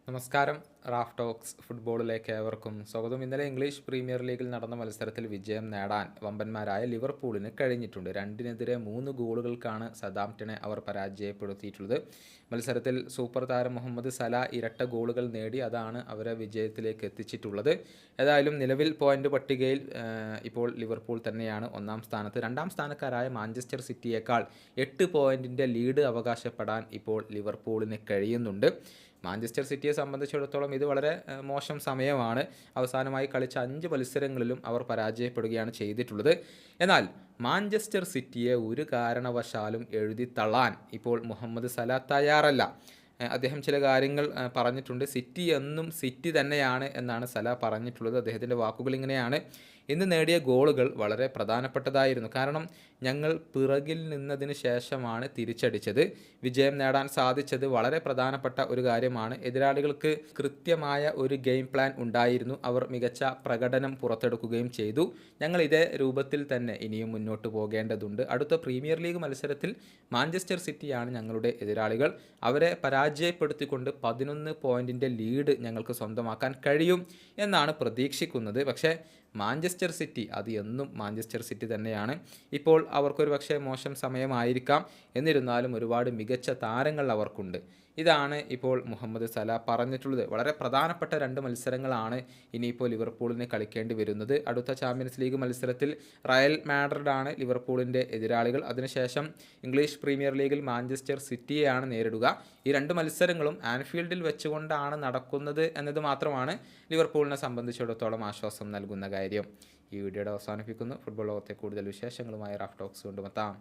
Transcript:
നമസ്കാരം. Raf talks ഫുട്ബോളിലേക്ക് ഏവർക്കും സ്വാഗതം. ഇന്നലെ ഇംഗ്ലീഷ് പ്രീമിയർ ലീഗിൽ നടന്ന മത്സരത്തിൽ വിജയം നേടാൻ വമ്പന്മാരായ ലിവർപൂളിന് കഴിഞ്ഞിട്ടുണ്ട്. 2-3 ഗോളുകൾക്കാണ് സതാംപ്ടനെ അവർ പരാജയപ്പെടുത്തിയിട്ടുള്ളത്. മത്സരത്തിൽ സൂപ്പർ താരം മുഹമ്മദ് സല ഇരട്ട ഗോളുകൾ നേടി അതാണ് അവരെ വിജയത്തിലേക്ക് എത്തിച്ചിട്ടുള്ളത്. ഏതായാലും നിലവിൽ പോയിന്റ് പട്ടികയിൽ ഇപ്പോൾ ലിവർപൂൾ തന്നെയാണ് ഒന്നാം സ്ഥാനത്ത്. രണ്ടാം സ്ഥാനക്കാരായ മാഞ്ചസ്റ്റർ സിറ്റിയേക്കാൾ 8 പോയിന്റിൻ്റെ ലീഡ് അവകാശപ്പെടാൻ ഇപ്പോൾ ലിവർപൂളിന് കഴിയുന്നുണ്ട്. മാഞ്ചസ്റ്റർ സിറ്റിയെ സംബന്ധിച്ചിടത്തോളം ഇത് വളരെ മോശം സമയമാണ്. അവസാനമായി കളിച്ച 5 മത്സരങ്ങളിലും അവർ പരാജയപ്പെടുകയാണ് ചെയ്തിട്ടുള്ളത്. എന്നാൽ മാഞ്ചസ്റ്റർ സിറ്റിയെ ഒരു കാരണവശാലും എഴുതിത്തള്ളാൻ ഇപ്പോൾ മുഹമ്മദ് സല തയ്യാറല്ല. അദ്ദേഹം ചില കാര്യങ്ങൾ പറഞ്ഞിട്ടുണ്ട്. സിറ്റി എന്നും സിറ്റി തന്നെയാണ് എന്നാണ് സല പറഞ്ഞിട്ടുള്ളത്. അദ്ദേഹത്തിൻ്റെ വാക്കുകൾ ഇങ്ങനെയാണ്: ഇന്ന് നേടിയ ഗോളുകൾ വളരെ പ്രധാനപ്പെട്ടതായിരുന്നു. കാരണം ഞങ്ങൾ പിറകിൽ നിന്നതിന് ശേഷമാണ് തിരിച്ചടിച്ചത്. വിജയം നേടാൻ സാധിച്ചത് വളരെ പ്രധാനപ്പെട്ട ഒരു കാര്യമാണ്. എതിരാളികൾക്ക് കൃത്യമായ ഒരു ഗെയിം പ്ലാൻ ഉണ്ടായിരുന്നു. അവർ മികച്ച പ്രകടനം പുറത്തെടുക്കുകയും ചെയ്തു. ഞങ്ങൾ ഇതേ രൂപത്തിൽ തന്നെ ഇനിയും മുന്നോട്ട് പോകേണ്ടതുണ്ട്. അടുത്ത പ്രീമിയർ ലീഗ് മത്സരത്തിൽ മാഞ്ചസ്റ്റർ സിറ്റിയാണ് ഞങ്ങളുടെ എതിരാളികൾ. അവരെ പരാജയപ്പെടുത്തിക്കൊണ്ട് 11 പോയിന്റിൻ്റെ ലീഡ് ഞങ്ങൾക്ക് സ്വന്തമാക്കാൻ കഴിയും എന്നാണ് പ്രതീക്ഷിക്കുന്നത്. പക്ഷേ മാഞ്ചസ്റ്റർ സിറ്റി അത് എന്നും മാഞ്ചസ്റ്റർ സിറ്റി തന്നെയാണ്. ഇപ്പോൾ അവർക്കൊരു പക്ഷേ മോശം സമയമായിരിക്കാം. എന്നിരുന്നാലും ഒരുപാട് മികച്ച താരങ്ങൾ അവർക്കുണ്ട്. ഇതാണ് ഇപ്പോൾ മുഹമ്മദ് സല പറഞ്ഞിട്ടുള്ളത്. വളരെ പ്രധാനപ്പെട്ട 2 മത്സരങ്ങളാണ് ഇനിയിപ്പോൾ ലിവർപൂളിന് കളിക്കേണ്ടി വരുന്നത്. അടുത്ത ചാമ്പ്യൻസ് ലീഗ് മത്സരത്തിൽ റയൽ മാഡ്രിഡാണ് ലിവർപൂളിൻ്റെ എതിരാളികൾ. അതിനുശേഷം ഇംഗ്ലീഷ് പ്രീമിയർ ലീഗിൽ മാഞ്ചസ്റ്റർ സിറ്റിയെയാണ് നേരിടുക. ഈ 2 മത്സരങ്ങളും ആൻഫീൽഡിൽ വെച്ചുകൊണ്ടാണ് നടക്കുന്നത് എന്നത് മാത്രമാണ് ലിവർപൂളിനെ സംബന്ധിച്ചിടത്തോളം ആശ്വാസം നൽകുന്ന കാര്യം. ഈ വീഡിയോയുടെ അവസാനിപ്പിക്കുന്നു. ഫുട്ബോൾ ലോകത്തെ കൂടുതൽ വിശേഷങ്ങളുമായി റാഫ് ടോക്സ് കൊണ്ടുമെത്താം.